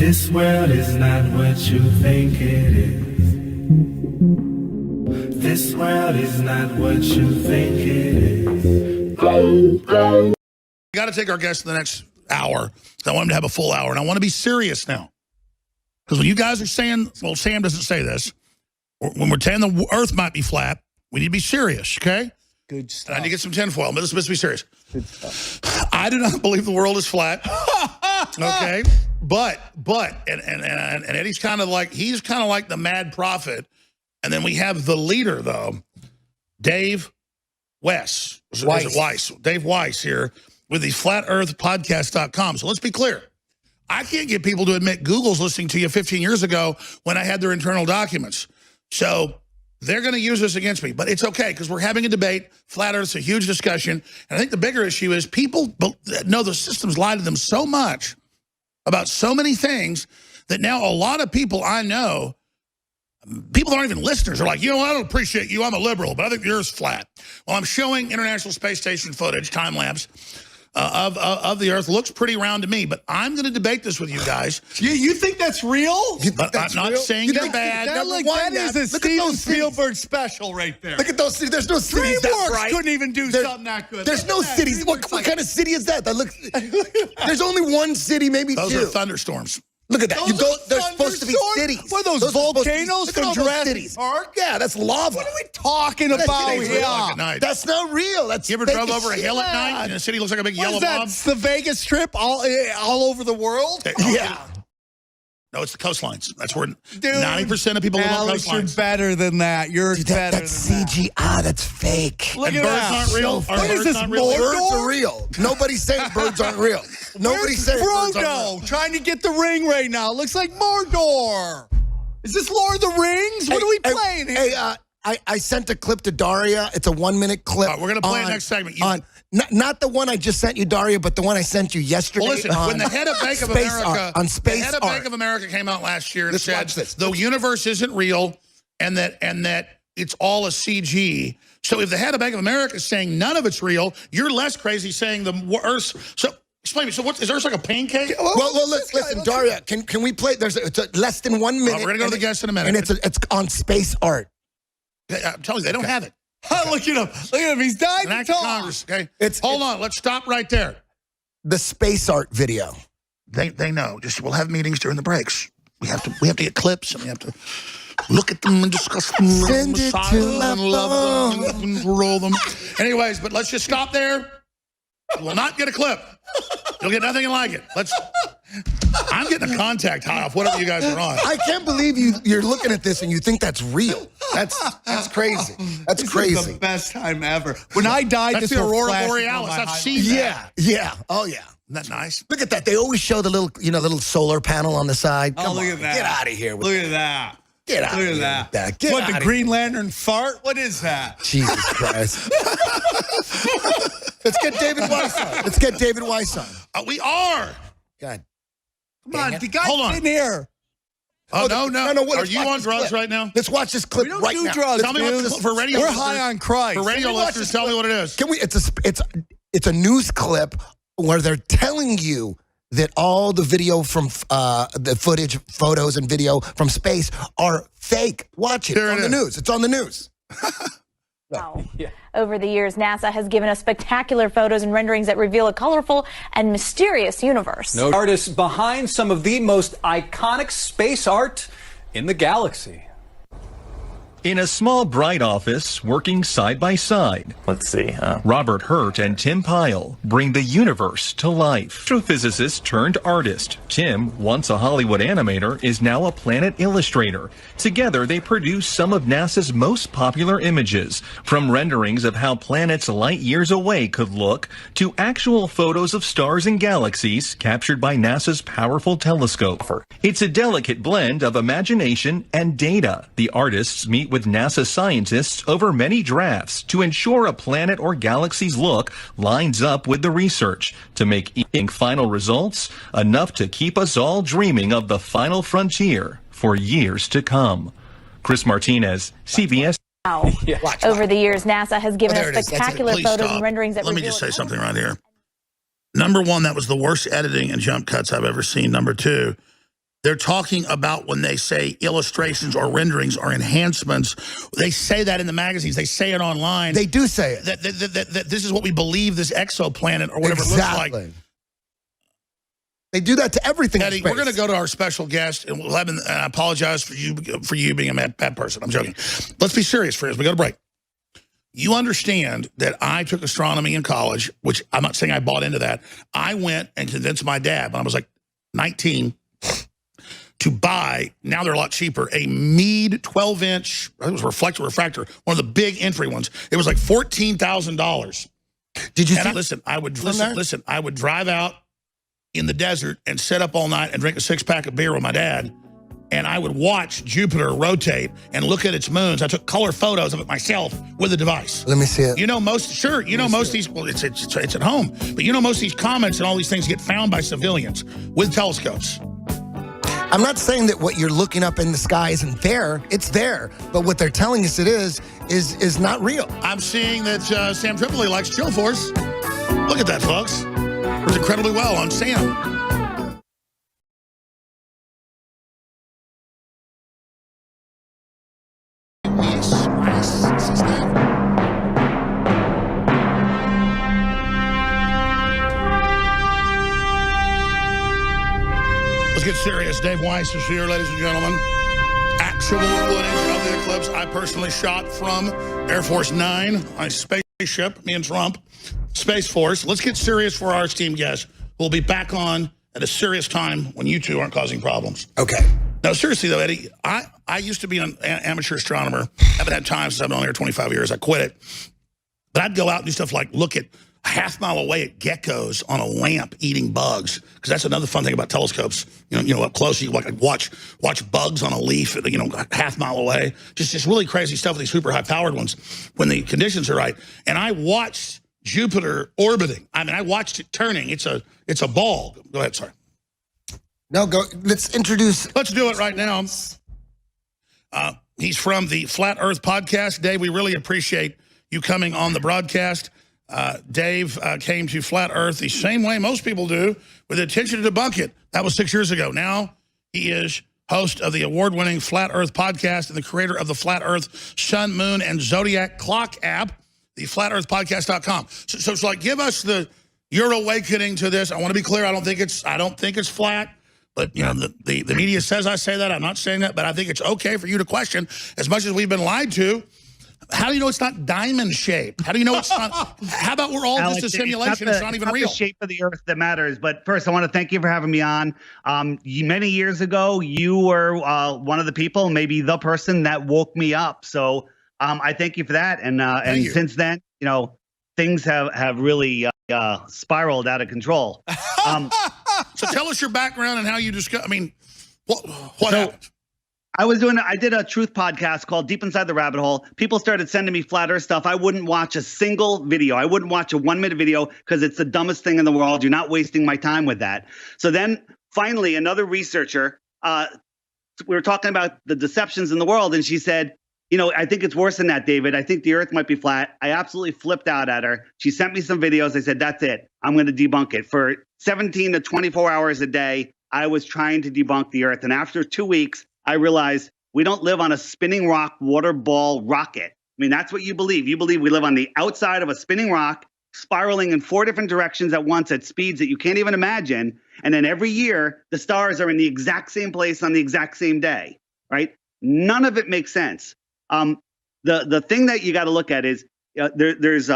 This world is not what you think it is. This world is not what you think it is. We got to take our guest in the next hour. I want him to have a full hour, and I want to be serious now. Because when you guys are saying, well, Sam doesn't say this, when we're saying the earth might be flat, we need to be serious, okay? Good stuff. I need to get some tinfoil, but this is to be serious. Good stuff. I do not believe the world is flat, okay? But Eddie's kind of like, he's kind of like the mad prophet. And then we have the leader, though, Dave Weiss. Dave Weiss here with the flatearthpodcast.com. So let's be clear. I can't get people to admit Google's listening to you 15 years ago when I had their internal documents. So they're going to use this against me. But it's okay because we're having a debate. Flat Earth's a huge discussion. And I think the bigger issue is people know the systems lie to them so much about so many things that now a lot of people I know, people aren't even listeners, are like, you know, I don't appreciate you. I'm a liberal, but I think the Earth's flat. Well, I'm showing International Space Station footage, time lapse, of the Earth. Looks pretty round to me, but I'm going to debate this with you guys. You think that's real? But I'm not saying it's bad. That is a Steven Spielberg special right there. Look at those cities. There's no cities that bright. Couldn't even do something that good. There's no cities. What kind of city is that? That looks. There's only one city, maybe Those two. are thunderstorms. Look at that. You go. There's supposed to be cities. What are those volcanoes from Jurassic Park? Yeah, that's lava. What are we talking about here? At night. That's not real. That's You ever fake drove as over a shit. hill at night and the city looks like a big What yellow is that? blob? It's the Vegas Strip all over the world? Yeah. No, it's the coastlines. That's where 90% of people live on Alex, you're coastlines. better than that. You're Dude, better that's than that. CGI. That's fake. Look And at birds that. aren't real. Are What is birds this, not real? Mordor? Birds are real. Nobody's saying birds aren't real. Nobody's saying birds aren't real. Frodo trying to get the ring right now. Looks like Mordor. Is this Lord of the Rings? What are we playing here? Hey, I sent a clip to Daria. It's a 1-minute clip. All right, we're going to play it next segment. Not the one I just sent you, Daria, but the one I sent you yesterday. Well, listen, when the head of Bank of Space America, Art, on Space the head of Art. Bank of America came out last year and Let's said watch this. the universe isn't real and that it's all a CG. So if the head of Bank of America is saying none of it's real, you're less crazy saying the Earth. So explain me. So is Earth like a pancake? Well, listen, Daria, can we play? It's less than 1 minute. We're going to go to the guest in a minute. And it's on Space Art. I'm telling you, they don't have it. Look at him. Look at him. He's dying An to act of talk. Congress, okay? Hold on. Let's stop right there. The Space Art video. They know. Just we'll have meetings during the breaks. We have to get clips and we have to look at them and discuss them. Send it massage to them my and love them and roll them. Anyways, but let's just stop there. We'll not get a clip. You'll get nothing like it. I'm getting a contact high off whatever you guys are on. I can't believe you're looking at this and you think that's real. That's crazy. That's This crazy. is the best time ever. When I died, That's this the will Aurora flash Borealis. on my I've highlight. seen that. Yeah. Oh, yeah. Isn't that nice? Look at that. They always show the little solar panel on the side. Oh, Come look on. at that. Get out of here. Look at that. Get out Look of at here. that. with that. Get What, out the of Green here. Lantern fart? What is that? Jesus Christ. Let's get David Weiss on. Let's get David Weiss on. We are. God. Come on, it. the guy's Hold on. in here. Oh, no. No, Are let's you watch on this drugs clip. right now? Let's watch this clip We don't right do now. drugs, Tell me what dude. this, for radio We're listeners. high on Christ. For radio Can we watch listeners, this tell me clip? what it is. Can we? It's a news clip where they're telling you that all the video from the footage, photos, and video from space are fake. Watch it. Here It's on it the is. news. It's on the news. Wow. Over the years, NASA has given us spectacular photos and renderings that reveal a colorful and mysterious universe. No artists behind some of the most iconic space art in the galaxy. In a small, bright office, working side by side, Let's see. Robert Hurt and Tim Pyle bring the universe to life. Astrophysicist turned artist, Tim, once a Hollywood animator, is now a planet illustrator. Together, they produce some of NASA's most popular images, from renderings of how planets light years away could look, to actual photos of stars and galaxies captured by NASA's powerful telescope. It's a delicate blend of imagination and data. The artists meet with NASA scientists over many drafts to ensure a planet or galaxy's look lines up with the research to make final results enough to keep us all dreaming of the final frontier for years to come. Chris Martinez, CBS. Wow. Over the years, NASA has given Oh, us there it is. That's it. spectacular Please photos stop. and renderings that Let me reveal just a say something colorful- right here. Number one, that was the worst editing and jump cuts I've ever seen. Number two, They're talking about when they say illustrations or renderings or enhancements. They say that in the magazines. They say it online. They do say it. That this is what we believe this exoplanet or whatever it looks like. They do that to everything. Eddie, we're going to go to our special guest, and we'll have him, and I apologize for you being a bad person. I'm joking. Let's be serious for this. We got a break. You understand that I took astronomy in college, which I'm not saying I bought into that. I went and convinced my dad when I was like 19 to buy, now they're a lot cheaper, a Meade 12-inch, I think it was refractor, one of the big entry ones. It was like $14,000. Did you listen, I would drive out in the desert and sit up all night and drink a 6-pack of beer with my dad, and I would watch Jupiter rotate and look at its moons. I took color photos of it myself with a device. Let me see it. You know, most of these, well, it's at home, but you know, most of these comets and all these things get found by civilians with telescopes. I'm not saying that what you're looking up in the sky isn't there. It's there. But what they're telling us it is not real. I'm seeing that Sam Tripoli likes Chill Force. Look at that, folks. Works incredibly well on Sam. Let's get serious. Dave Weiss is here, ladies and gentlemen. Actual footage of the eclipse I personally shot from Air Force 9 on a spaceship, me and Trump, Space Force. Let's get serious for our esteemed guest. We'll be back on at a serious time when you two aren't causing problems. Okay. No, seriously, though, Eddie, I used to be an amateur astronomer. Haven't had time since I've been on here 25 years. I quit it. But I'd go out and do stuff like look at a half mile away at geckos on a lamp eating bugs, because that's another fun thing about telescopes. You know, up close you can watch bugs on a leaf, you know, a half mile away. Just really crazy stuff with these super high powered ones when the conditions are right. And I watched Jupiter orbiting. I mean, I watched it turning. It's a ball. Go ahead, sorry. No, go. Let's introduce. Let's do it right now. He's from the Flat Earth podcast. Dave, we really appreciate you coming on the broadcast. Dave came to Flat Earth the same way most people do, with the intention to debunk it. That was 6 years ago. Now he is host of the award-winning Flat Earth podcast and the creator of the Flat Earth Sun, Moon, and Zodiac Clock app, the flatearthpodcast.com. So it's like, give us your awakening to this. I want to be clear. I don't think it's flat. But, you know, the media says I say that. I'm not saying that, but I think it's okay for you to question. As much as we've been lied to, how do you know it's not diamond shaped? How do you know it's not? How about we're all Alex, just a simulation? It's not even real. It's the shape of the Earth that matters. But first, I want to thank you for having me on. Many years ago, you were one of the people, maybe the person that woke me up. So I thank you for that. And since then, you know, things have really spiraled out of control. So tell us your background and how you discovered. I mean, what happened? I did a truth podcast called Deep Inside the Rabbit Hole. People started sending me flat earth stuff. I wouldn't watch a single video. I wouldn't watch a 1-minute video because it's the dumbest thing in the world. You're not wasting my time with that. So then finally, another researcher, we were talking about the deceptions in the world, and she said, you know, I think it's worse than that, David. I think the Earth might be flat. I absolutely flipped out at her. She sent me some videos. I said, that's it. I'm going to debunk it. For 17 to 24 hours a day, I was trying to debunk the Earth. And after 2 weeks, I realized we don't live on a spinning rock water ball rocket. I mean, that's what you believe. You believe we live on the outside of a spinning rock, spiraling in 4 different directions at once at speeds that you can't even imagine. And then every year, the stars are in the exact same place on the exact same day, right? None of it makes sense. The thing that you got to look at is there's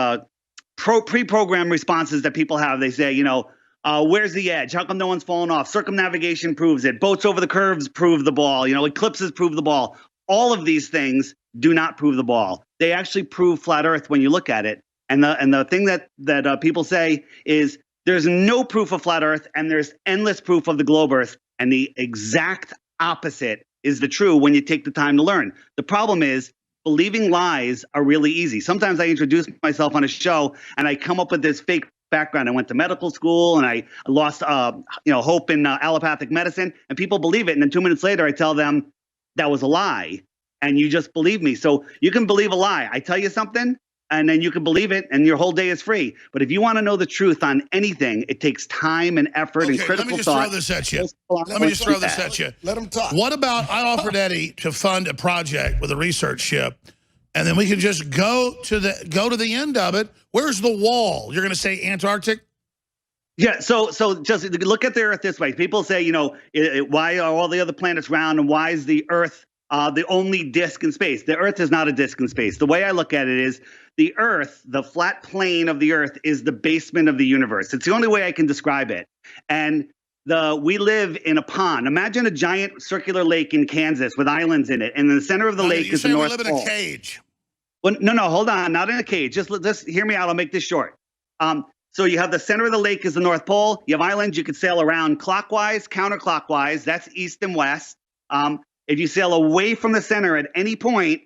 pre-programmed responses that people have. They say, you know, where's the edge? How come no one's fallen off? Circumnavigation proves it. Boats over the curves prove the ball. You know, eclipses prove the ball. All of these things do not prove the ball. They actually prove flat Earth when you look at it. And the thing that people say is there's no proof of flat Earth and there's endless proof of the globe Earth. And the exact opposite is the true when you take the time to learn. The problem is believing lies are really easy. Sometimes I introduce myself on a show and I come up with this fake background. I went to medical school and I lost hope in allopathic medicine, and people believe it. And then 2 minutes later, I tell them that was a lie and you just believe me. So you can believe a lie. I tell you something, and then you can believe it, and your whole day is free. But if you want to know the truth on anything, it takes time and effort and critical let me just thought. throw this at you. Let me just throw this at you. Let him talk. What about I offered Eddie to fund a project with a research ship, and then we can just go to the end of it. Where's the wall? You're going to say Antarctic? Yeah, so just look at the Earth this way. People say, you know, why are all the other planets round, and why is the Earth the only disk in space? The Earth is not a disk in space. The way I look at it is the Earth, the flat plane of the Earth, is the basement of the universe. It's the only way I can describe it. And we live in a pond. Imagine a giant circular lake in Kansas with islands in it, and in the center of the lake is the North Pole. You live in a cage. Well, no, hold on, not in a cage. Just hear me out. I'll make this short. So you have the center of the lake is the North Pole. You have islands you could sail around clockwise, counterclockwise. That's east and west. If you sail away from the center at any point,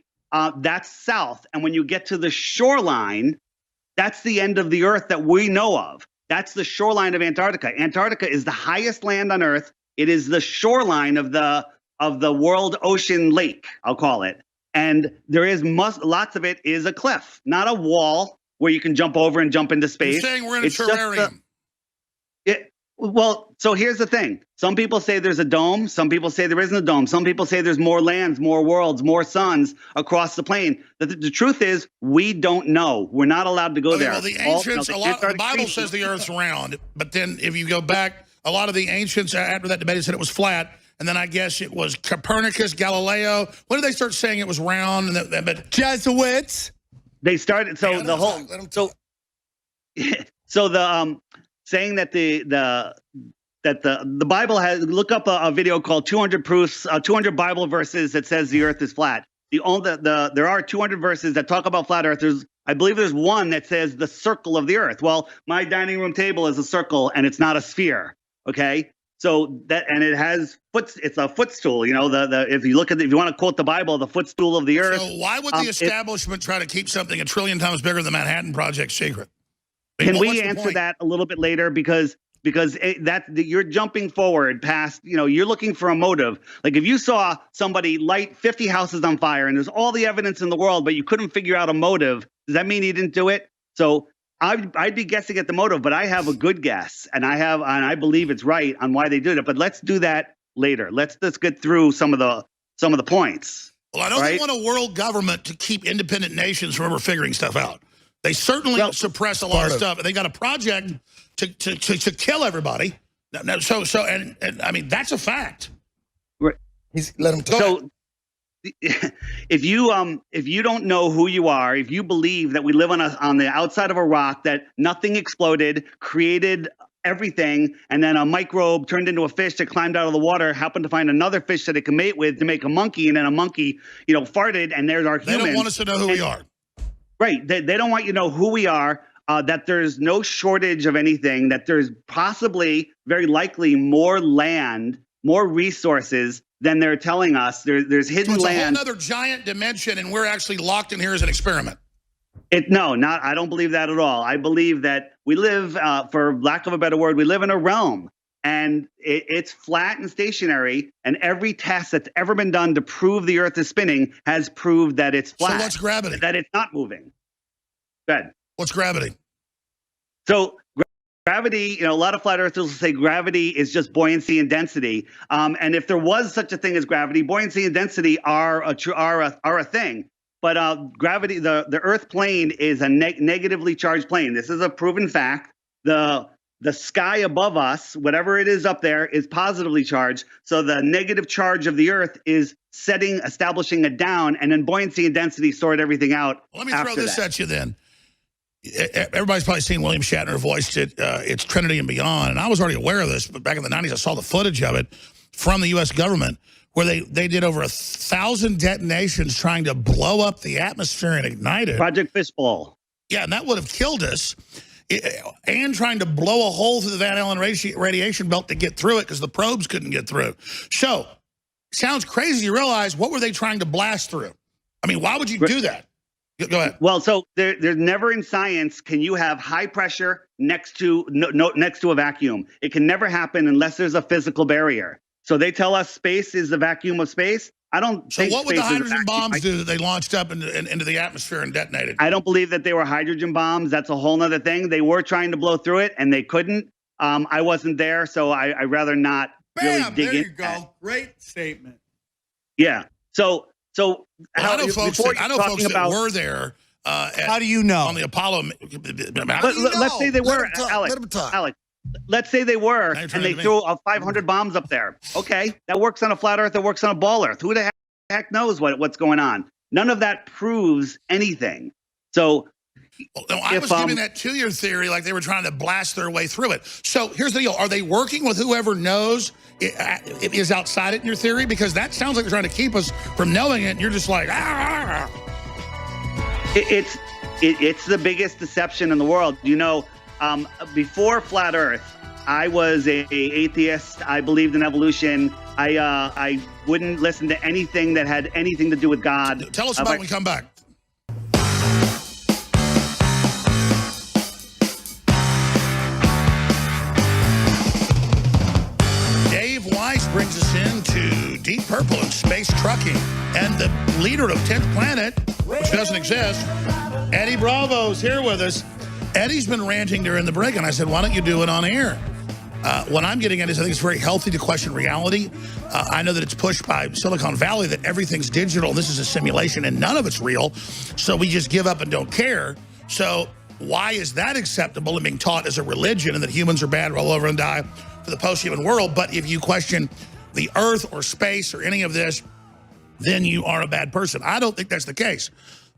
that's south. And when you get to the shoreline, that's the end of the Earth that we know of. That's the shoreline of Antarctica. Antarctica is the highest land on Earth. It is the shoreline of the world ocean lake, I'll call it. And there is lots of it is a cliff, not a wall where you can jump over and jump into space. You're saying we're in a terrarium. Well, so here's the thing. Some people say there's a dome. Some people say there isn't a dome. Some people say there's more lands, more worlds, more suns across the plane. The truth is, we don't know. We're not allowed to go there. Well, the ancients, the Bible says the Earth's round. But then if you go back, a lot of the ancients, after that debate, said it was flat. And then I guess it was Copernicus, Galileo. When did they start saying it was round? But Jesuits. They started, so the whole, so the saying that the Bible has, look up a video called 200 proofs, 200 Bible verses that says the Earth is flat. There are 200 verses that talk about flat Earth. I believe there's one that says the circle of the Earth. Well, my dining room table is a circle and it's not a sphere. Okay. So and it has it's a footstool, you know, if you look at if you want to quote the Bible, the footstool of the Earth. So why would the establishment try to keep something 1 trillion times bigger than the Manhattan Project secret? Can we answer that a little bit later? Because you're jumping forward past, you know, you're looking for a motive. Like if you saw somebody light 50 houses on fire and there's all the evidence in the world, but you couldn't figure out a motive, does that mean he didn't do it? So I'd be guessing at the motive, but I have a good guess, and I believe it's right on why they did it. But let's do that later. Let's get through some of the points. Well, I don't want a world government to keep independent nations from ever figuring stuff out. They certainly suppress a lot of stuff, and they got a project to kill everybody. So I mean that's a fact. Right. Let him talk. So if you don't know who you are, if you believe that we live on the outside of a rock, that nothing exploded, created everything, and then a microbe turned into a fish that climbed out of the water, happened to find another fish that it can mate with to make a monkey, and then a monkey, you know, farted, and there's our humans. They don't want us to know who we are. Right. They don't want you to know who we are, that there's no shortage of anything, that there's possibly, very likely, more land, more resources than they're telling us. There's hidden land. It's a whole other giant dimension, and we're actually locked in here as an experiment. I don't believe that at all. I believe that we live, for lack of a better word, we live in a realm, and it's flat and stationary, and every test that's ever been done to prove the Earth is spinning has proved that it's flat. So what's gravity? That it's not moving. Go ahead. What's gravity? So gravity, you know, a lot of flat earthers will say gravity is just buoyancy and density. And if there was such a thing as gravity, buoyancy and density are a thing. But gravity, the Earth plane is a negatively charged plane. This is a proven fact. The sky above us, whatever it is up there, is positively charged. So the negative charge of the Earth is establishing a down, and then buoyancy and density sort everything out. Let me throw this at you then. Everybody's probably seen William Shatner voiced it. It's Trinity and Beyond. And I was already aware of this, but back in the 90s, I saw the footage of it from the U.S. government where they did over 1,000 detonations trying to blow up the atmosphere and ignite it. Project Fishbowl. Yeah, and that would have killed us. And trying to blow a hole through the Van Allen radiation belt to get through it because the probes couldn't get through. So, sounds crazy. You realize, what were they trying to blast through? I mean, why would you do that? Go ahead. Well, so there's never in science can you have high pressure next to next to a vacuum. It can never happen unless there's a physical barrier. So they tell us space is the vacuum of space. I don't. So think what would the space is hydrogen bombs actually- do that they launched up into the atmosphere and detonated? I don't believe that they were hydrogen bombs. That's a whole nother thing. They were trying to blow through it and they couldn't. I wasn't there, so I'd rather not really Bam! dig There in. you go. Great statement. Yeah. So Well, I know folks that were there. How do you know? On the Apollo. Let's say they were, Alex. Alex. Let's say they were, and they threw 500 bombs up there. Okay, that works on a flat Earth. That works on a ball Earth. Who the heck knows what's going on? None of that proves anything. So, I was giving that to your theory, like they were trying to blast their way through it. So here's the deal: are they working with whoever knows it is outside it in your theory? Because that sounds like they're trying to keep us from knowing it. And you're just like, ah. It's the biggest deception in the world. You know, before flat Earth, I was a atheist. I believed in evolution. I wouldn't listen to anything that had anything to do with God. Tell us about it when we come back. Weiss brings us into Deep Purple and space trucking, and the leader of 10th Planet, which doesn't exist, Eddie Bravo's here with us. Eddie's been ranting during the break, and I said, why don't you do it on air? What I'm getting at is I think it's very healthy to question reality. I know that it's pushed by Silicon Valley that everything's digital, this is a simulation, and none of it's real, so we just give up and don't care. So why is that acceptable and being taught as a religion and that humans are bad, roll over and die for the post-human world? But if you question the Earth or space or any of this, then you are a bad person. I don't think that's the case.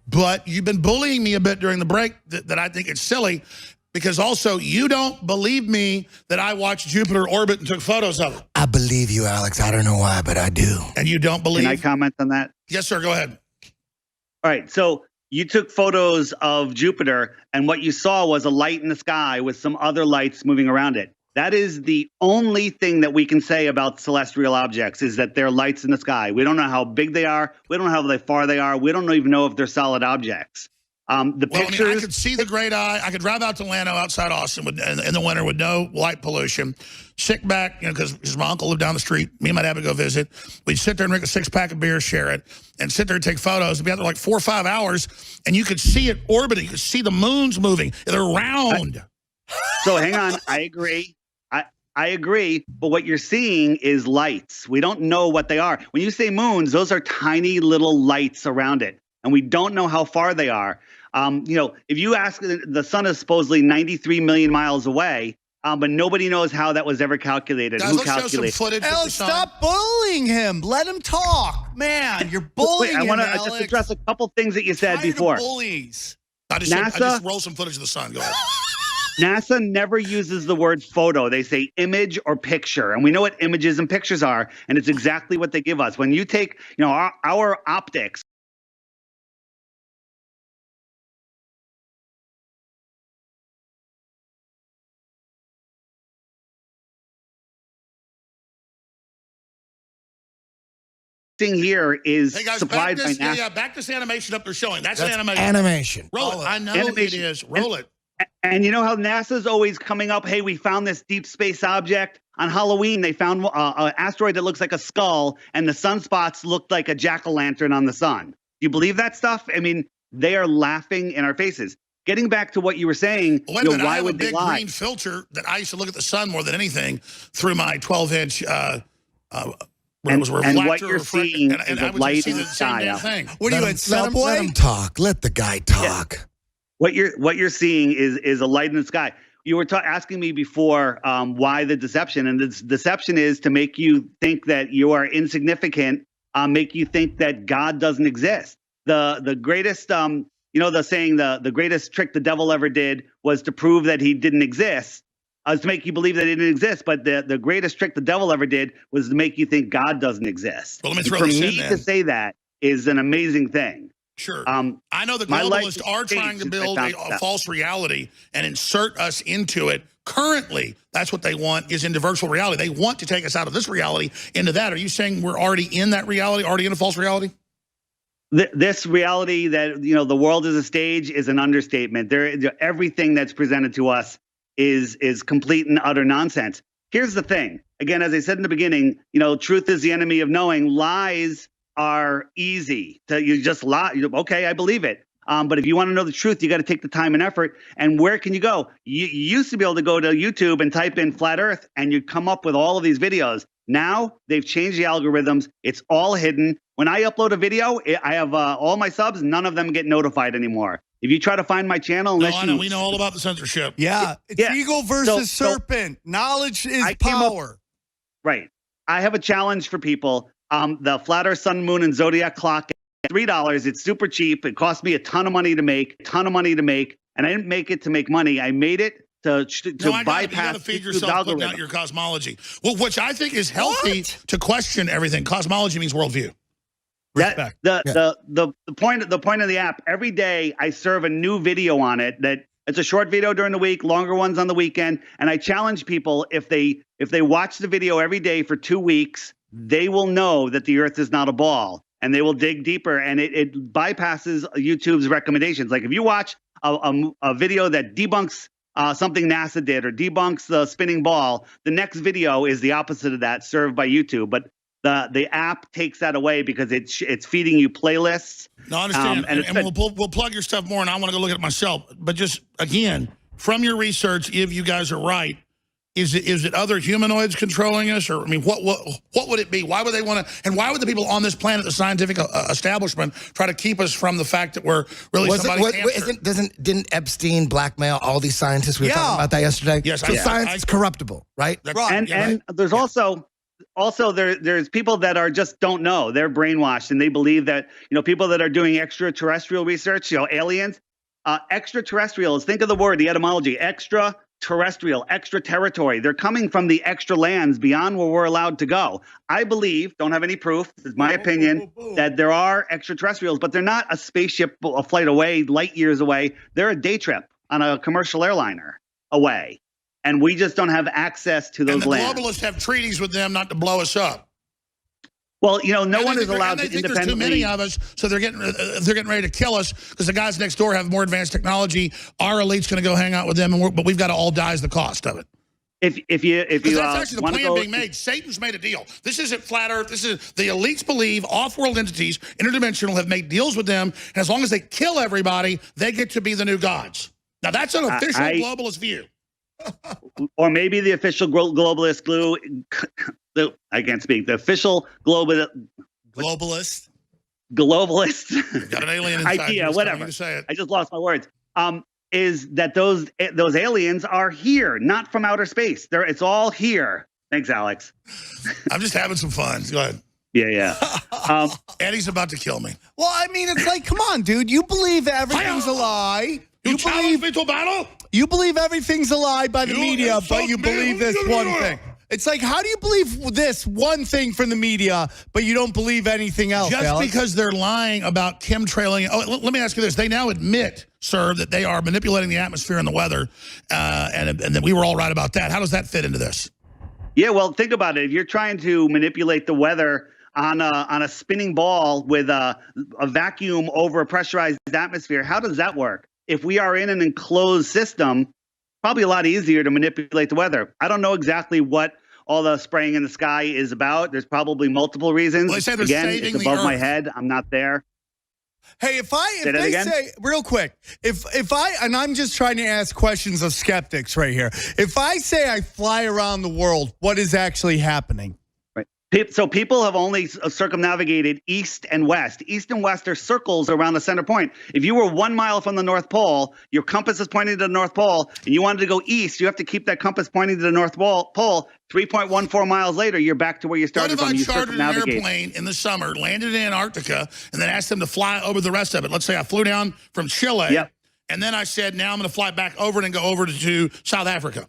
But you've been bullying me a bit during the break that I think it's silly, because also you don't believe me that I watched Jupiter orbit and took photos of it. I believe you, Alex. I don't know why, but I do. And you don't believe? Can I comment on that? Yes, sir. Go ahead. All right. So you took photos of Jupiter, and what you saw was a light in the sky with some other lights moving around it. That is the only thing that we can say about celestial objects, is that they're lights in the sky. We don't know how big they are. We don't know how far they are. We don't even know if they're solid objects. Pictures. I mean, I could see the great eye. I could drive out to Lano outside Austin in the winter with no light pollution. Sit back, because my uncle lived down the street. Me and my dad would go visit. We'd sit there and drink a 6-pack of beer, share it, and sit there and take photos. We'd be out there like 4 or 5 hours, and you could see it orbiting. You could see the moons moving. They're round. So hang on. I agree. I agree, but what you're seeing is lights. We don't know what they are. When you say moons, those are tiny little lights around it, and we don't know how far they are. If you ask, the sun is supposedly 93 million miles away, but nobody knows how that was ever calculated. Guys, Who let's show calculated? some footage. Alex, stop bullying him. Let him talk. Man, you're bullying him, I want to Alex. just address a couple things that you said Tired of before. bullies. I just roll some footage of the sun. Go ahead. NASA never uses the word photo. They say image or picture. And we know what images and pictures are, and it's exactly what they give us. When you take, our optics, here is hey guys, supplied by NASA. Yeah, back this animation up they're showing. That's an animation. Animation. Roll it. I know Animation. it is. Roll it. And you know how NASA's always coming up, hey, we found this deep space object. On Halloween, they found an asteroid that looks like a skull, and the sunspots looked like a jack-o'-lantern on the sun. Do you believe that stuff? I mean, they are laughing in our faces. Getting back to what you were saying, Wait a minute, why I have would a they big lie? green filter that I used to look at the sun more than anything through my 12-inch reflector. And what you're seeing and is I a would light just see in the the same sky. damn thing. What are you at Subway? Let him talk. Let the guy talk. Yeah. What you're seeing is a light in the sky. You were asking me before why the deception, and the deception is to make you think that you are insignificant, make you think that God doesn't exist. The greatest, the saying, the greatest trick the devil ever did was to prove that he didn't exist, to make you believe that he didn't exist. But the greatest trick the devil ever did was to make you think God doesn't exist. Well, let me throw For this me in to then. say that is an amazing thing. Sure. I know the my life globalists has are trying changed to since I build found a that. false reality and insert us into it. Currently, that's what they want, is into virtual reality. They want to take us out of this reality into that. Are you saying we're already in that reality, already in a false reality? This reality that, the world is a stage is an understatement. Everything that's presented to us is complete and utter nonsense. Here's the thing. Again, as I said in the beginning, truth is the enemy of knowing. Lies are easy. You just lie. Okay, I believe it. But if you want to know the truth, you got to take the time and effort. And where can you go? You used to be able to go to YouTube and type in flat earth and you'd come up with all of these videos. Now they've changed the algorithms. It's all hidden. When I upload a video, I have all my subs. None of them get notified anymore. If you try to find my channel, we know all about the censorship. Yeah, it's eagle versus serpent. Knowledge is power. Right. I have a challenge for people. The Flat Earth, Sun, Moon, and Zodiac clock. $3. It's super cheap. It cost me a ton of money to make, and I didn't make it to make money. I made it to bypass. You got to feed yourself putting out your cosmology. Well, which I think is healthy to question everything. Cosmology means worldview. Respect. The point of the app. Every day I serve a new video on it. That it's a short video during the week, longer ones on the weekend, and I challenge people if they watch the video every day for 2 weeks, they will know that the Earth is not a ball. And they will dig deeper, and it bypasses YouTube's recommendations. Like if you watch a video that debunks something NASA did or debunks the spinning ball, the next video is the opposite of that, served by YouTube. But the app takes that away because it's feeding you playlists. No, I understand. And we'll plug your stuff more, and I want to go look at it myself. But just, again, from your research, if you guys are right, is it other humanoids controlling us? Or, I mean, what would it be? Why would they want to, and why would the people on this planet, the scientific establishment, try to keep us from the fact that we're really Didn't Epstein blackmail all these scientists? We were talking about that yesterday. Yes, so science is corruptible, right? Right. And there's also there's people that are just don't know. They're brainwashed and they believe that, people that are doing extraterrestrial research, aliens, extraterrestrials, think of the word, the etymology, extraterrestrial, extra territory. They're coming from the extra lands beyond where we're allowed to go. I believe, don't have any proof, this is my opinion, that there are extraterrestrials, but they're not a spaceship a flight away, light years away. They're a day trip on a commercial airliner away. And we just don't have access to those lands. And the globalists have treaties with them not to blow us up. Well, no one is allowed to independently. There's too many of us, so they're getting ready to kill us because the guys next door have more advanced technology. Our elite's going to go hang out with them, but we've got to all die as the cost of it. If you that's actually the plan being made. Satan's made a deal. This isn't flat Earth. This is the elites believe off-world entities, interdimensional, have made deals with them, and as long as they kill everybody, they get to be the new gods. Now that's an official globalist view. Or maybe the official globalist glue. I can't speak. The official globalist. Got an alien inside idea, whatever. I just lost my words. Is that those aliens are here, not from outer space? It's all here. Thanks, Alex. I'm just having some fun. Go ahead. Yeah. Eddie's about to kill me. Well, I mean, it's like, come on, dude. You believe everything's a lie. You challenge me to battle? You believe everything's a lie by the media, but you believe this one thing. It's like, how do you believe this one thing from the media, but you don't believe anything else? Just because they're lying about chemtrailing. Oh, let me ask you this. They now admit, sir, that they are manipulating the atmosphere and the weather, and that we were all right about that. How does that fit into this? Yeah, well, think about it. If you're trying to manipulate the weather on a spinning ball with a vacuum over a pressurized atmosphere, how does that work? If we are in an enclosed system, probably a lot easier to manipulate the weather. I don't know exactly what all the spraying in the sky is about. There's probably multiple reasons. Well, they say they're Again, saving it's above the my Earth. head. I'm not there. Hey, if they say real quick, if I, and I'm just trying to ask questions of skeptics right here. If I say I fly around the world, what is actually happening? Right. So people have only circumnavigated east and west. East and west are circles around the center point. If you were 1 mile from the North Pole, your compass is pointing to the North Pole, and you wanted to go east, you have to keep that compass pointing to the North Pole. 3.14 miles later, you're back to where you started from. What You if I chartered an circumnavigate. airplane in the summer, landed in Antarctica, and then asked them to fly over the rest of it? Let's say I flew down from Chile, Yep. and then I said, now I'm going to fly back over it and go over to South Africa.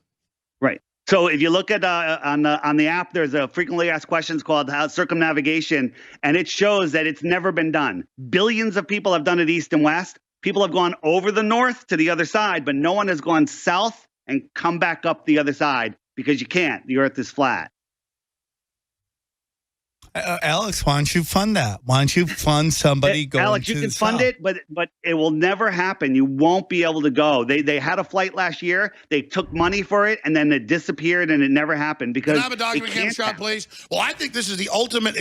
Right. So if you look at on the app, there's a frequently asked questions called circumnavigation, and it shows that it's never been done. Billions of people have done it east and west. People have gone over the north to the other side, but no one has gone south and come back up the other side because you can't. The Earth is flat. Alex, why don't you fund that? Why don't you fund somebody going Alex, to you can the fund south? it, but it will never happen. You won't be able to go. They had a flight last year. They took money for it, and then it disappeared, and it never happened because Can I have a document cam shot, please? Well, I think this is the ultimate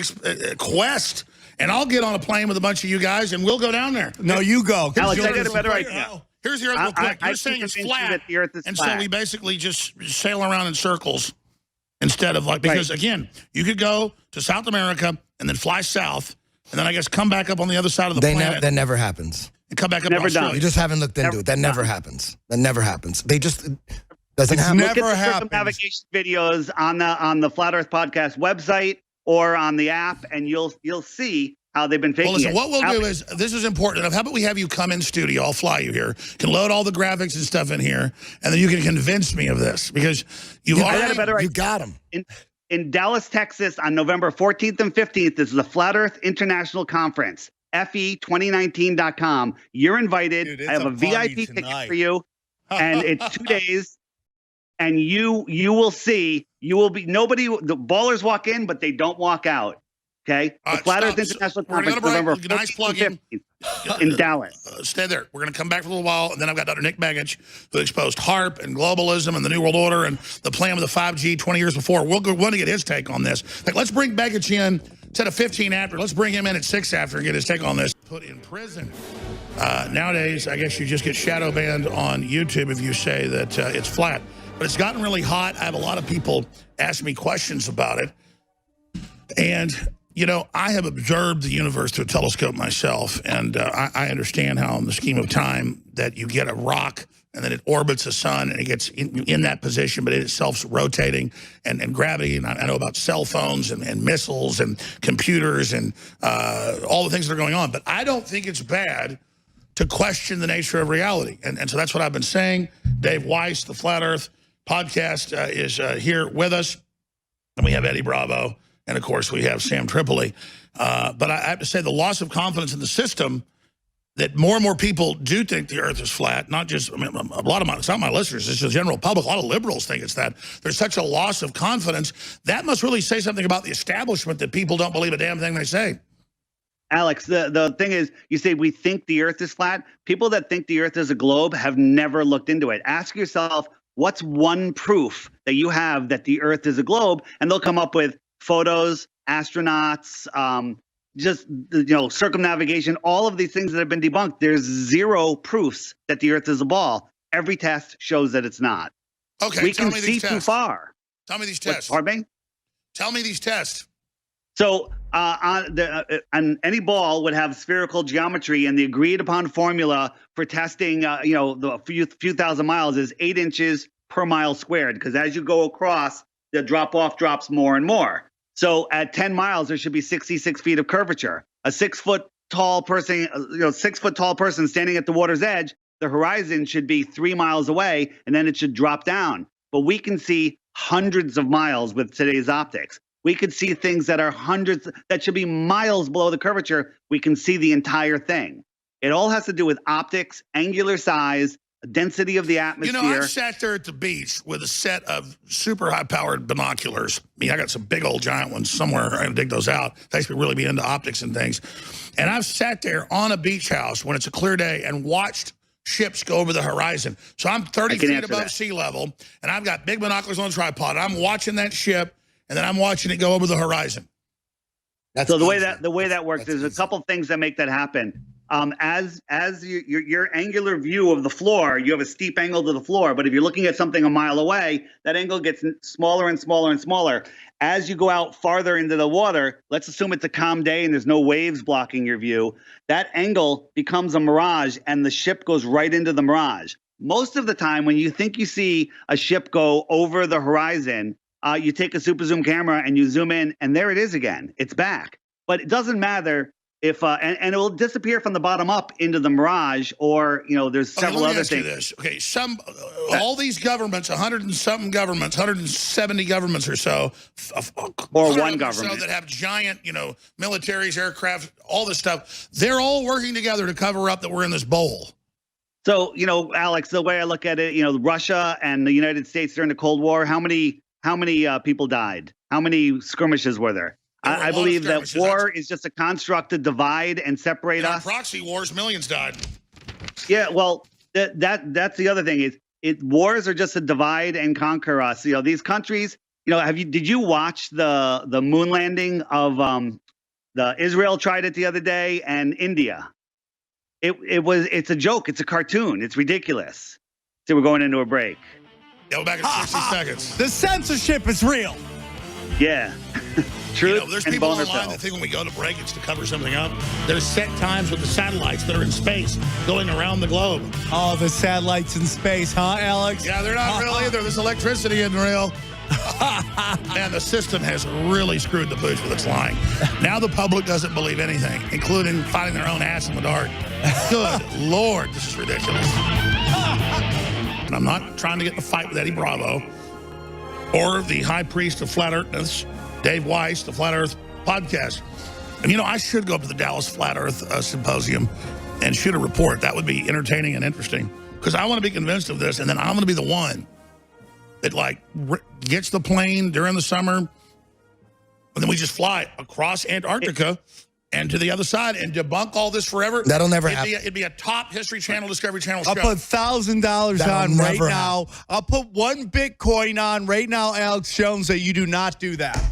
quest, and I'll get on a plane with a bunch of you guys, and we'll go down there. No, you go. Alex, I got a better idea. Here's the Earth real quick. You're I saying can it's convince you flat, that the Earth is and flat. so we basically just sail around in circles instead of like, because again, you could go to South America and then fly south, and then I guess come back up on the other side of the planet. That never happens. And come back up Never to Australia. done. You just haven't looked into it. That never happens. That never happens. They just doesn't happen. Look at Never the happens. circumnavigation videos on the Flat Earth Podcast website or on the app, and you'll see how they've been faking Well, listen, it. what we'll do is, this is important enough. How about we have you come in studio? I'll fly you here. Can load all the graphics and stuff in here, and then you can convince me of this because I got a better idea. You got him. In Dallas, Texas on November 14th and 15th. This is the Flat Earth International Conference, FE2019.com. You're invited. Dude, I have a VIP ticket for you, and it's 2 days. And you will see, you will be, nobody, the ballers walk in, but they don't walk out. Okay? The Flat Earth International Conference, November 14th and 15th in Dallas. Stay there. We're going to come back for a little while, and then I've got Dr. Nick Begich, who exposed HARP and globalism and the New World Order and the plan with the 5G 20 years before. We'll want to get his take on this. Like, let's bring Begich in instead of 15 after. Let's bring him in at 6 after and get his take on this. Put in prison. Nowadays, I guess you just get shadow banned on YouTube if you say that it's flat. But it's gotten really hot. I have a lot of people ask me questions about it. And you know, I have observed the universe through a telescope myself, and I understand how in the scheme of time that you get a rock and then it orbits the sun and it gets in that position, but it itself's rotating and gravity. And I know about cell phones and missiles and computers and all the things that are going on. But I don't think it's bad to question the nature of reality. And so that's what I've been saying. Dave Weiss, the Flat Earth Podcast, is here with us. And we have Eddie Bravo. And, of course, we have Sam Tripoli. But I have to say the loss of confidence in the system, that more and more people do think the Earth is flat, not just, I mean, a lot of my, it's not my listeners, it's the general public. A lot of liberals think it's that. There's such a loss of confidence. That must really say something about the establishment that people don't believe a damn thing they say. Alex, the thing is, you say we think the Earth is flat. People that think the Earth is a globe have never looked into it. Ask yourself, what's one proof that you have that the Earth is a globe? And they'll come up with photos, astronauts, just, you know, circumnavigation, all of these things that have been debunked. There's zero proofs that the Earth is a ball. Every test shows that it's not. Okay, we can see too far. Tell me these tests. Pardon me? Tell me these tests. So on any ball would have spherical geometry, and the agreed upon formula for testing, you know, the few thousand miles is 8 inches per mile squared. Because as you go across, the drop off drops more and more. So at 10 miles, there should be 66 feet of curvature. A 6 foot tall person, you know, 6 foot tall person standing at the water's edge, the horizon should be 3 miles away, and then it should drop down. But we can see hundreds of miles with today's optics. We could see things that are hundreds, that should be miles below the curvature. We can see the entire thing. It all has to do with optics, angular size, density of the atmosphere. You know, I've sat there at the beach with a set of super high-powered binoculars. I mean, I got some big old giant ones somewhere. I'm going to dig those out. I used to really be into optics and things. And I've sat there on a beach house when it's a clear day and watched ships go over the horizon. So I'm 30 feet above sea level, and I've got big binoculars on a tripod. I'm watching that ship, and then I'm watching it go over the horizon. So the way that works, there's a couple things that make that happen. As your angular view of the floor, you have a steep angle to the floor. But if you're looking at something a mile away, that angle gets smaller and smaller and smaller. As you go out farther into the water, let's assume it's a calm day and there's no waves blocking your view. That angle becomes a mirage, and the ship goes right into the mirage. Most of the time, when you think you see a ship go over the horizon, you take a super zoom camera and you zoom in, and there it is again. It's back. But it doesn't matter if and it will disappear from the bottom up into the mirage, or, you know, there's several other things. This. Okay, all these governments, 100 and something governments, 170 governments or so, or one government, so that have giant, you know, militaries, aircraft, all this stuff. They're all working together to cover up that we're in this bowl. So, you know, Alex, the way I look at it, you know, Russia and the United States during the Cold War, how many people died? How many skirmishes were there? I believe that war is just a construct to divide and separate us. Proxy wars, millions died. Yeah, well, that's the other thing is wars are just to divide and conquer us. You know, these countries. You know, did you watch the moon landing of the Israel tried it the other day and India? It's a joke. It's a cartoon. It's ridiculous. So we're going into a break. Yeah, we're back in 60 seconds. The censorship is real. Yeah. Truth there's and people vulnerability. online that think when we go to break, it's to cover something up. There's set times with the satellites that are in space going around the globe. Oh, the satellites in space, huh, Alex? Yeah, they're not real either. This electricity isn't real. And the system has really screwed the pooch with its lying. Now the public doesn't believe anything, including finding their own ass in the dark. Good Lord, this is ridiculous. And I'm not trying to get in a fight with Eddie Bravo or the high priest of flat earth, Dave Weiss, the Flat Earth podcast. And, you know, I should go up to the Dallas Flat Earth Symposium and shoot a report. That would be entertaining and interesting because I want to be convinced of this, and then I'm going to be the one that, like, gets the plane during the summer, and then we just fly across Antarctica and to the other side and debunk all this forever. That'll never happen. It'd be a top History Channel, Discovery Channel show. I'll put $1,000 on right now. I'll put 1 Bitcoin on right now, Alex Jones, that you do not do that.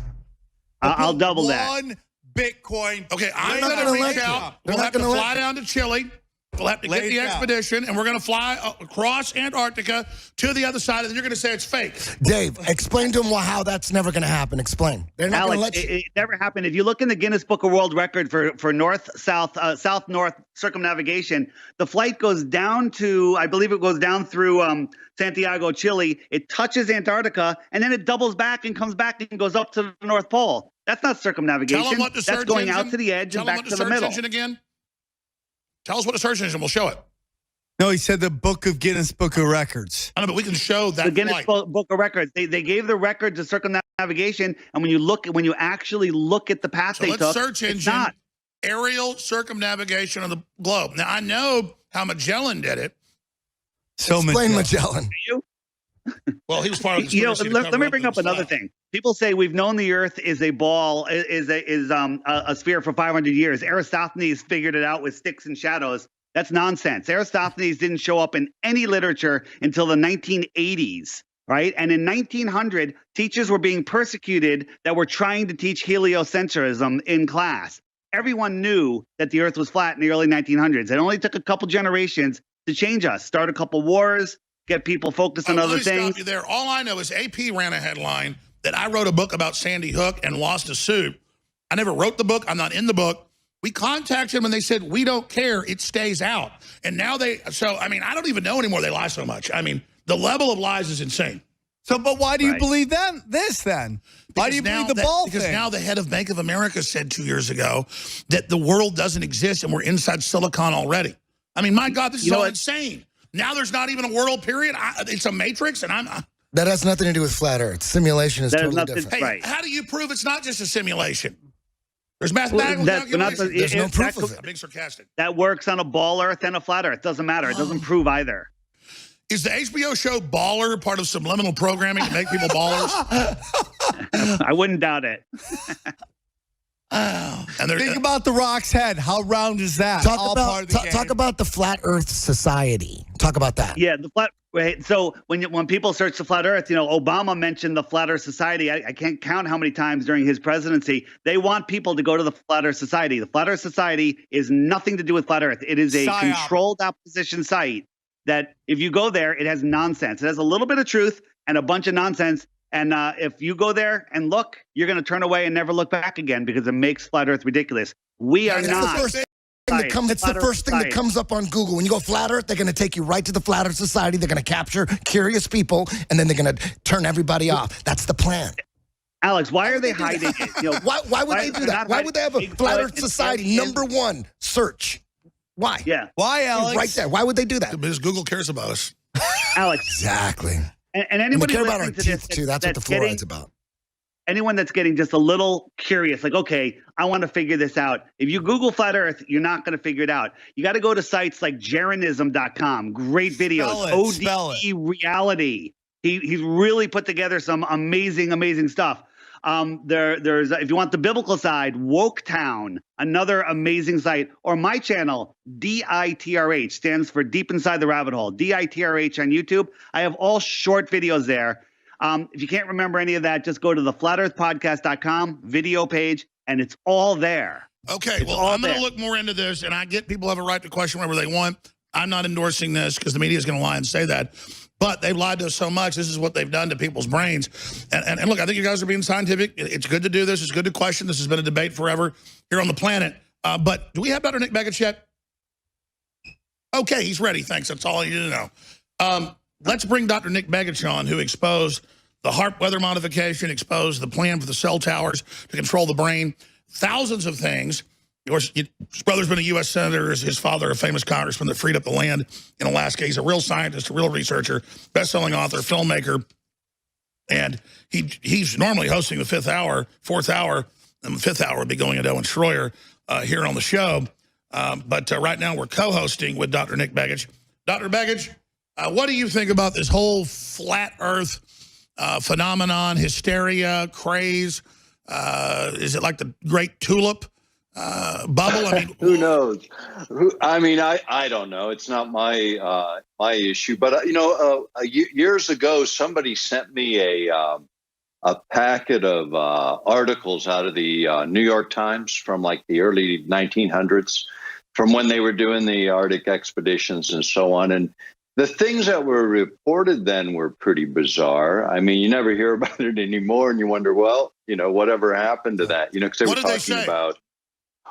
I'll double that. 1 Bitcoin. Okay, I'm going to reach out. We'll have to fly down to Chile. We'll have to get the expedition, and we're going to fly across Antarctica to the other side, and then you're going to say it's fake. Dave, explain to him how that's never going to happen. Explain. They're not going to let you. It never happened. If you look in the Guinness Book of World Record for south-north circumnavigation, the flight goes down to, I believe it goes down through Santiago, Chile. It touches Antarctica, and then it doubles back and comes back and goes up to the North Pole. That's not circumnavigation. Tell them what the That's going out to the edge and back to the middle. Again. Tell us what a search engine. We'll show it. No, he said the Guinness Book of Records. I know, but we can show that. The Guinness Book of Records. They gave the record to circumnavigation, and when you actually look at the path they took, search engine, it's not. Aerial circumnavigation of the globe. Now I know how Magellan did it. So explain Magellan. Well, he was part of the let me bring up another thing. People say we've known the Earth is a ball, is a sphere for 500 years. Aristophanes figured it out with sticks and shadows. That's nonsense. Aristophanes didn't show up in any literature until the 1980s, right? And in 1900, teachers were being persecuted that were trying to teach heliocentrism in class. Everyone knew that the Earth was flat in the early 1900s. It only took a couple generations to change us, start a couple wars, get people focused on other things. Stop you there. All I know is AP ran a headline that I wrote a book about Sandy Hook and lost a suit. I never wrote the book. I'm not in the book. We contacted them and they said, we don't care. It stays out. And now I mean, I don't even know anymore. They lie so much. I mean, the level of lies is insane. So, but why do you believe this then? Why do you believe the ball thing? Because now the head of Bank of America said 2 years ago that the world doesn't exist and we're inside Silicon already. I mean, my God, this is all insane. Now there's not even a world period. It's a matrix, and that has nothing to do with flat Earth. Simulation is totally different. Hey, how do you prove it's not just a simulation? There's mathematical calculations. There's no proof of it. I'm being sarcastic. That works on a ball Earth and a flat Earth. Doesn't matter. It doesn't prove either. Is the HBO show Baller part of subliminal programming to make people ballers? I wouldn't doubt it. And think about the Rock's head. How round is that? Talk about the Flat Earth Society. Talk about that. Yeah, the flat. Right. So when people search the flat Earth, Obama mentioned the Flat Earth Society. I can't count how many times during his presidency. They want people to go to the Flat Earth Society. The Flat Earth Society is nothing to do with flat Earth. It is a controlled opposition site that if you go there, it has nonsense. It has a little bit of truth and a bunch of nonsense. And if you go there and look, you're going to turn away and never look back again because it makes flat Earth ridiculous. We are not. It's the first thing that comes up on Google. When you go Flat Earth, they're going to take you right to the Flat Earth Society. They're going to capture curious people, and then they're going to turn everybody off. That's the plan. Alex, why are they hiding it? Why would they do that? Why would they have a Flat Earth Society #1 search? Why? Yeah. Why, Alex? Right there. Why would they do that? Because Google cares about us. Alex. Exactly. And anybody care about our teeth, too. That's what the fluoride's about. Anyone that's getting just a little curious, like, okay, I want to figure this out. If you Google Flat Earth, you're not going to figure it out. You got to go to sites like Jeranism.com. Great videos. ODE Reality. He's really put together some amazing, amazing stuff. There's if you want the biblical side, Woketown, another amazing site, or my channel, DITRH, stands for Deep Inside the Rabbit Hole, DITRH on YouTube. I have all short videos there. If you can't remember any of that, just go to the flatearthpodcast.com video page, and it's all there. Okay, well, I'm going to look more into this, and I get people have a right to question whatever they want. I'm not endorsing this because the media is going to lie and say that. But they've lied to us so much. This is what they've done to people's brains. And look, I think you guys are being scientific. It's good to do this. It's good to question. This has been a debate forever here on the planet. But do we have Dr. Nick Begich yet? Okay, he's ready. Thanks. That's all I need to know. Let's bring Dr. Nick Begich on, who exposed the HAARP weather modification, exposed the plan for the cell towers to control the brain, thousands of things. His brother's been a U.S. senator. His father, a famous congressman that freed up the land in Alaska. He's a real scientist, a real researcher, best-selling author, filmmaker. And he's normally hosting the fourth hour, and the fifth hour would be going to Owen Schroyer here on the show. But right now we're co-hosting with Dr. Nick Begich. Dr. Begich, what do you think about this whole flat Earth phenomenon, hysteria, craze? Is it like the great tulip bubble? I mean, who knows? I don't know. It's not my my issue. But years ago, somebody sent me a packet of articles out of the New York Times from like the early 1900s, from when they were doing the Arctic expeditions and so on. And the things that were reported then were pretty bizarre. I mean, you never hear about it anymore, and you wonder, well, whatever happened to that? Because they were talking about.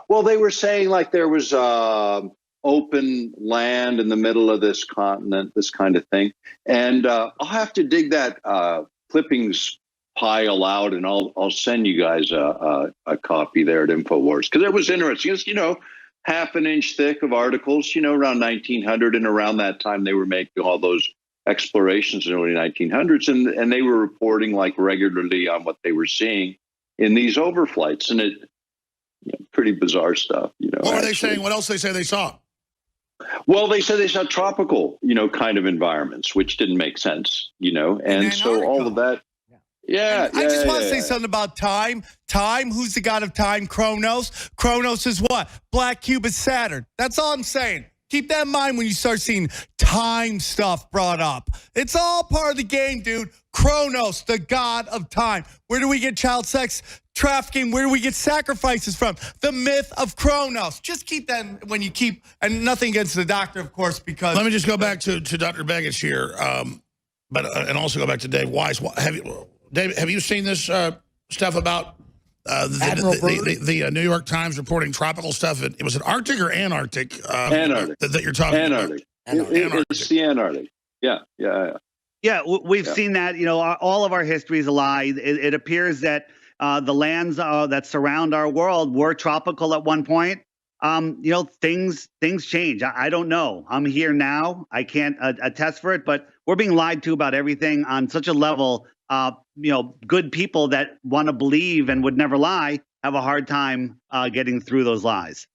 Well, they were saying like there was open land in the middle of this continent, this kind of thing. And I'll have to dig that clippings pile out, and I'll send you guys a copy there at Infowars, because it was interesting. It's, half an inch thick of articles, around 1900. And around that time, they were making all those explorations in the early 1900s. And they were reporting like regularly on what they were seeing in these overflights. And it, pretty bizarre stuff, What were they saying? What else they say they saw? Well, they said they saw tropical, kind of environments, which didn't make sense, and so all of that. Yeah. I just want to say something about time. Time, who's the god of time? Kronos. Kronos is what? Black cube is Saturn. That's all I'm saying. Keep that in mind when you start seeing time stuff brought up. It's all part of the game, dude. Kronos, the god of time. Where do we get child sex trafficking? Where do we get sacrifices from? The myth of Kronos. Just keep that when you keep, and nothing against the doctor, of course, because. Let me just go back to Dr. Begich here, and also go back to Dave Weiss. Dave, have you seen this stuff about the New York Times reporting tropical stuff? It was an Arctic or Antarctic? Antarctic. That you're talking Antarctic. about? Antarctic. It's the Antarctic. Yeah, we've seen that. All of our history is a lie. It appears that the lands that surround our world were tropical at one point. Things change. I don't know. I'm here now. I can't attest for it, but we're being lied to about everything on such a level. Good people that want to believe and would never lie have a hard time getting through those lies.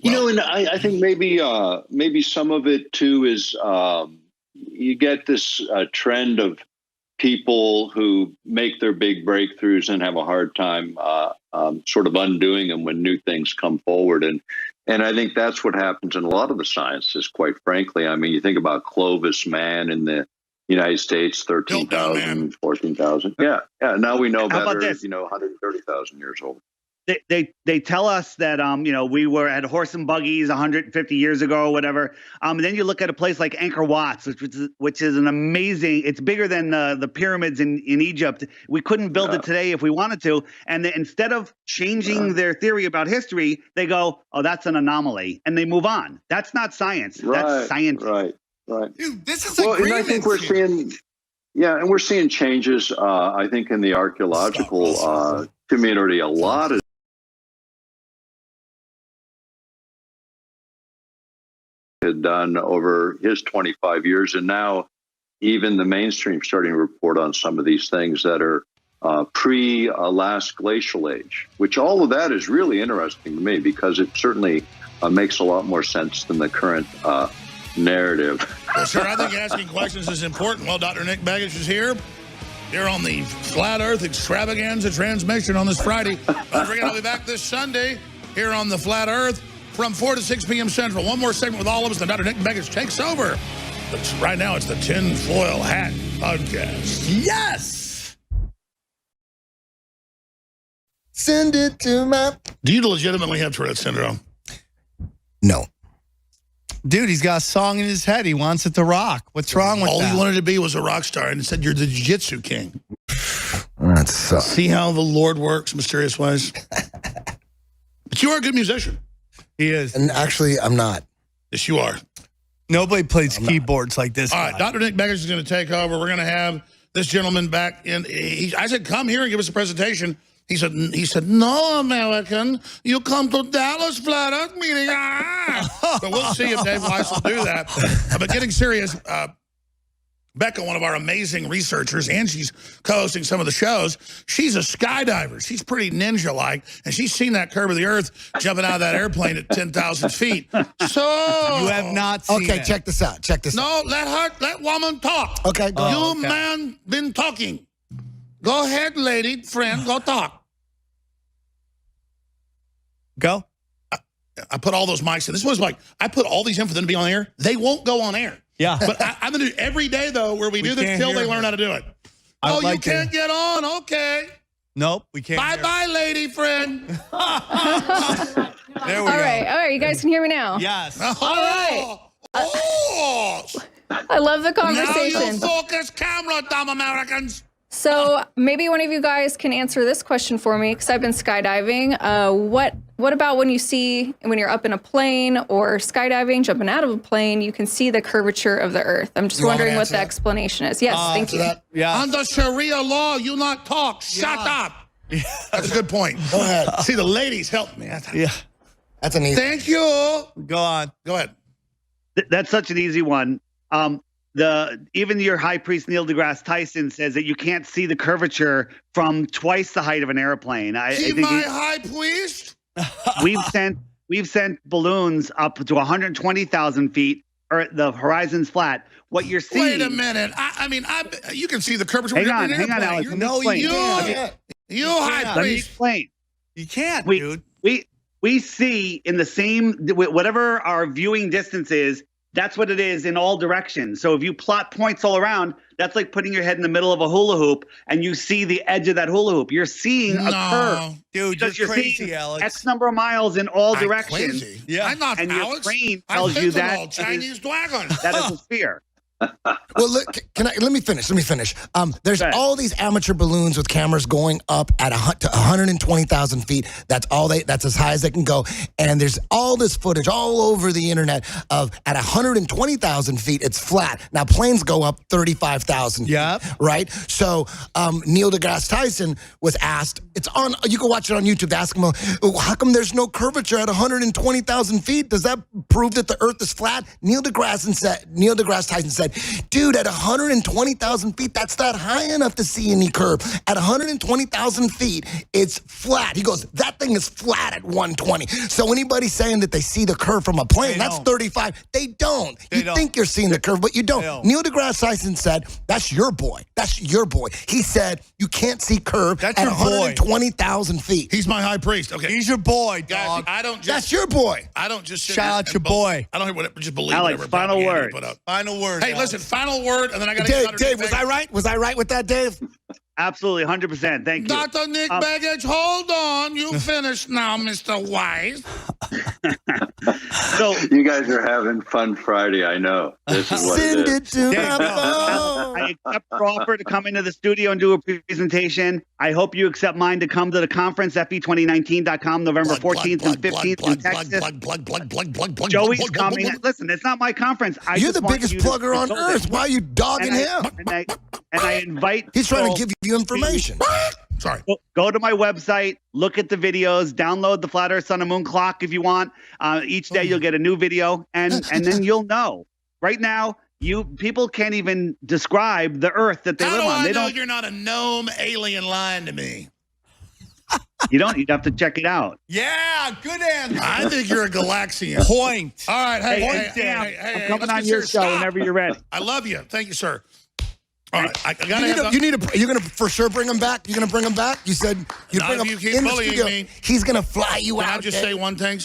And I think maybe some of it too is you get this trend of people who make their big breakthroughs and have a hard time sort of undoing them when new things come forward. And I think that's what happens in a lot of the sciences, quite frankly. I mean, you think about Clovis man in the United States, 13,000, 14,000. Yeah. Now we know better, 130,000 years old. They tell us that we were at horse and buggies 150 years ago or whatever. And then you look at a place like Angkor Wat, which is an amazing. It's bigger than the pyramids in Egypt. We couldn't build it today if we wanted to. And instead of changing their theory about history, they go, "Oh, that's an anomaly," and they move on. That's not science. That's science. Right. Dude, this is and I think we're seeing. Yeah, and we're seeing changes. I think in the archaeological community, a lot of. Had done over his 25 years, and now even the mainstream starting to report on some of these things that are pre-last glacial age, which all of that is really interesting to me because it certainly makes a lot more sense than the current narrative. Well, sir, I think asking questions is important. Well, Dr. Nick Begich is here. here on the Flat Earth Extravaganza transmission on this Friday. Don't forget, I'll be back this Sunday here on the Flat Earth from 4 to 6 p.m. Central. One more segment with all of us, then Dr. Nick Begich takes over. But right now, it's the Tinfoil Hat Podcast. Yes! Send it to my... Do you legitimately have Tourette syndrome? No. Dude, he's got a song in his head. He wants it to rock. What's wrong with All that? you wanted to be was a rock star, and said you're the jiu-jitsu king. That sucks. See how the Lord works mysterious ways? But you are a good musician. He is. And actually, I'm not. Yes, you are. Nobody plays keyboards like this. All right, Dr. Nick Begich is going to take over. We're going to have this gentleman back in. I said, come here and give us a presentation. He said, no, American, you come to Dallas Flat Earth meeting. So we'll see if Dave Weiss will do that. But getting serious, Becca, one of our amazing researchers, and she's co-hosting some of the shows, she's a skydiver. She's pretty ninja-like, and she's seen that curve of the earth jumping out of that airplane at 10,000 feet. So You have not seen Okay, it. check this out. Check this out. no, let woman talk. Okay, go You okay. man been talking. Go ahead, lady, friend, go talk. Go. I put all those mics in. This was like, I put all these in for them to be on air. They won't go on air. Yeah. But I'm going to do every day, though, where we do this can't till hear they her. learn how to do it. I Oh, like you can't get on? Okay. Nope, we can't. hear. Bye-bye, lady friend. There we All go. right, you guys can hear me now. Yes. Oh, oh. I love the Now you conversation. focus camera, dumb Americans. So maybe one of you guys can answer this question for me, because I've been skydiving. What about when you're up in a plane or skydiving, jumping out of a plane, you can see the curvature of the Earth? I'm just You want me to wondering what answer the that? explanation is. Yes, thank you. Yeah. Under Sharia law, you not talk. Shut up. That's a good point. Go ahead. See, the ladies help me. Yeah. That's an easy. Thank you. Go on. Go ahead. That's such an easy one. Even your high priest Neil deGrasse Tyson says that you can't see the curvature from twice the height of an airplane. See my high priest? we've sent balloons up to 120,000 feet, or the horizon's flat. What you're seeing? Wait a minute. I mean, you can see the curvature. Hang when on, you're in an hang on, airplane. Alex. You're- Let me explain. You high Let me priest. explain. You can't, We, dude. we see in the same, whatever our viewing distance is, that's what it is in all directions. So if you plot points all around, that's like putting your head in the middle of a hula hoop and you see the edge of that hula hoop. You're seeing a curve. Dude, Because you're crazy, seeing Alex. X number of miles in all I'm directions. crazy. Yeah. I'm not And your Alex. brain I'm tells you that Fentanyl, Chinese dragon. that is a sphere. Well, look, let me finish. There's Go ahead. all these amateur balloons with cameras going up at to 120,000 feet. That's as high as they can go. And there's all this footage all over the internet of at 120,000 feet, it's flat. Now planes go up 35,000 feet, Yep. right? So Neil deGrasse Tyson was asked, you can watch it on YouTube, they ask him, how come there's no curvature at 120,000 feet? Does that prove that the earth is flat? Neil deGrasse Tyson said, dude, at 120,000 feet, that's not high enough to see any curve. At 120,000 feet, it's flat. He goes, that thing is flat at 120. So anybody saying that they see the curve from a plane, They that's don't. 35. They don't. They You don't. think you're seeing the curve, but you don't. They don't. Neil deGrasse Tyson said, that's your boy. That's your boy. He said, you can't see curve That's at your boy. 120,000 feet. He's my high priest. Okay. He's your boy, Guys, dog. I don't just. That's your boy. I don't just sit Shout here out and your boy. I don't just believe Alex, whatever final propaganda word. you put up. Final word. Hey, Alex. listen, final word, and then I got to get Dave, was I right? Was I right with that, Dave? Absolutely, 100%. Thank you. Dr. Nick Begich, hold on. You finished now, Mr. Weiss. So You guys are having fun Friday. I know. This is what Send it is. it to Dave, my no. phone. I accept your offer to come into the studio and do a presentation. I hope you accept mine to come to the conference, fe2019.com, November 14th and 15th in Texas. Joey's coming. Listen, it's not my conference. You're the biggest plugger on earth. Why are you dogging him? And I invite He's trying to people give you information. Sorry. Go to my website, look at the videos, download the Flat Earth Sun and Moon Clock if you want. Each day you'll get a new video, and then you'll know. Right now, people can't even describe the Earth that they How live do on. I They know don't. you're not a gnome alien lying to me? You don't. You'd have to check it out. Yeah, good answer. I think you're a Galaxian. Point. All right, hey, Hey, hey, Sam, hey, I'm hey, coming let's on get your serious. show Stop. whenever you're ready. I love you. Thank you, sir. All right, I gotta you're gonna for sure bring him back. You're gonna bring him back. You said you Not bring if him you keep in the bullying studio. me. He's gonna fly you Can out. I just there. say one thing?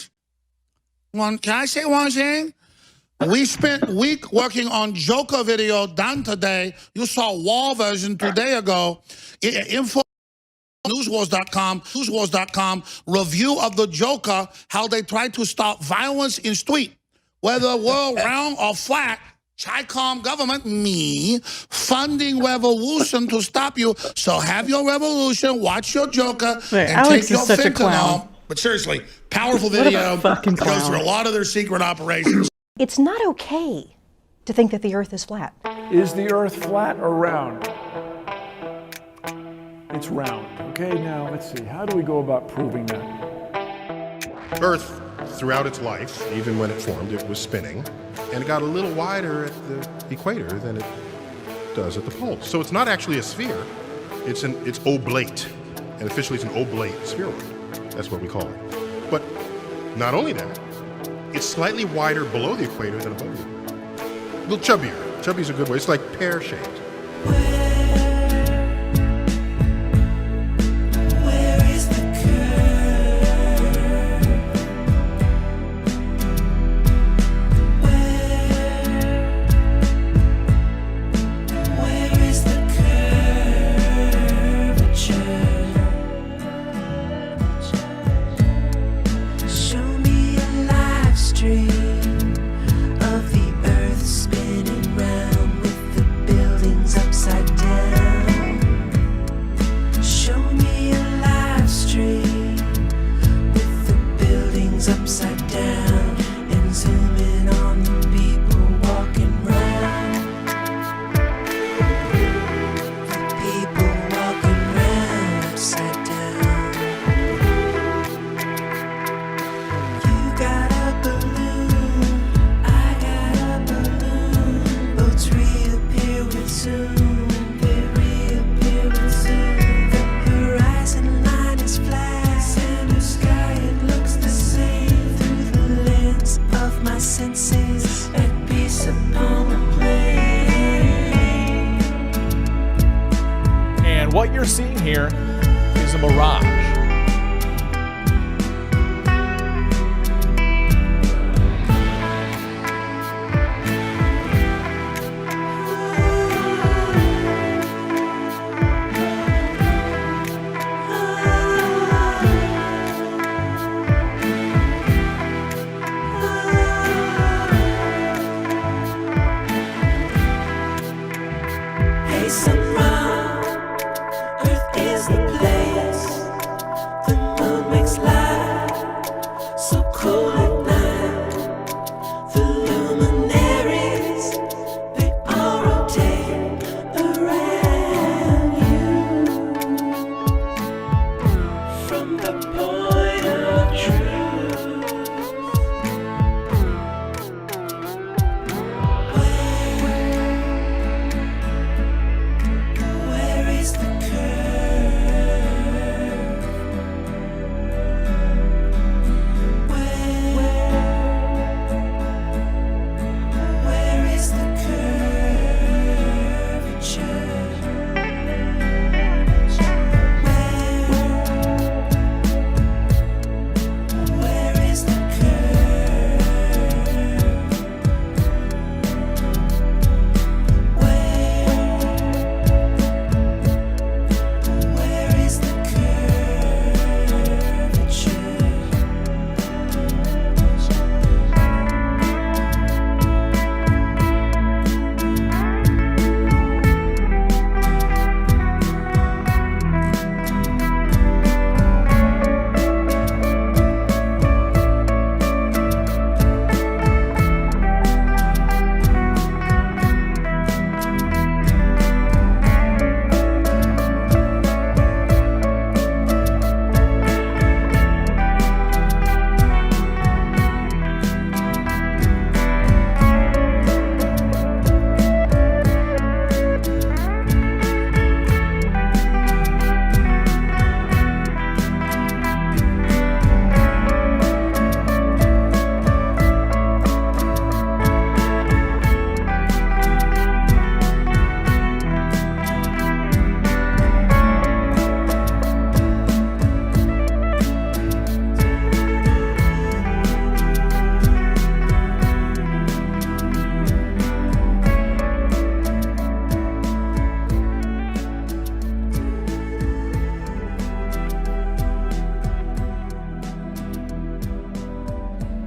Can I say one thing? We spent a week working on Joker video done today. You saw wall version 2 days ago. Newswars.com review of the Joker, how they tried to stop violence in street. Whether world round or flat, Chi-Com government, me, funding revolution to stop you. So have your revolution, watch your Joker, Wait, and Alex take your is such a fentanyl. clown. But seriously, powerful What a video. fucking Goes clown. through a lot of their secret operations. It's not okay to think that the Earth is flat. Is the Earth flat or round? It's round. Okay, now let's see. How do we go about proving that? Earth, throughout its life, even when it formed, it was spinning, and it got a little wider at the equator than it does at the poles. So it's not actually a sphere. It's oblate, and officially it's an oblate spheroid. That's what we call it. But not only that, it's slightly wider below the equator than above it. A little chubbier. Chubby is a good way. It's like pear-shaped. upside down and zoom in on the people walking round. The people walking round upside down. You got a balloon, I got a balloon. Boats reappear with zoom, they reappear with zoom. The horizon line is flat, center sky it looks the same. Through the lens of my senses, at peace upon a plane. And what you're seeing here is a mirage. Hey, someone, Earth is the place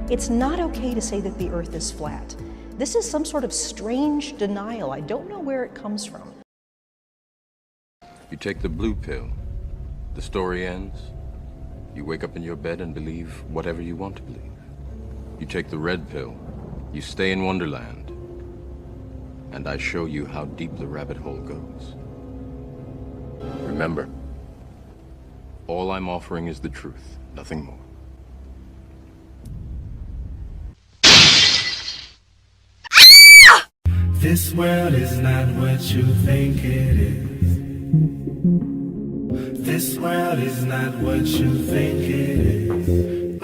It's not okay to say that the Earth is flat. This is some sort of strange denial. I don't know where it comes from. You take the blue pill, the story ends. You wake up in your bed and believe whatever you want to believe. You take the red pill, you stay in Wonderland, and I show you how deep the rabbit hole goes. Remember, all I'm offering is the truth, nothing more. This world is not what you think it is. This world is not what you think it is.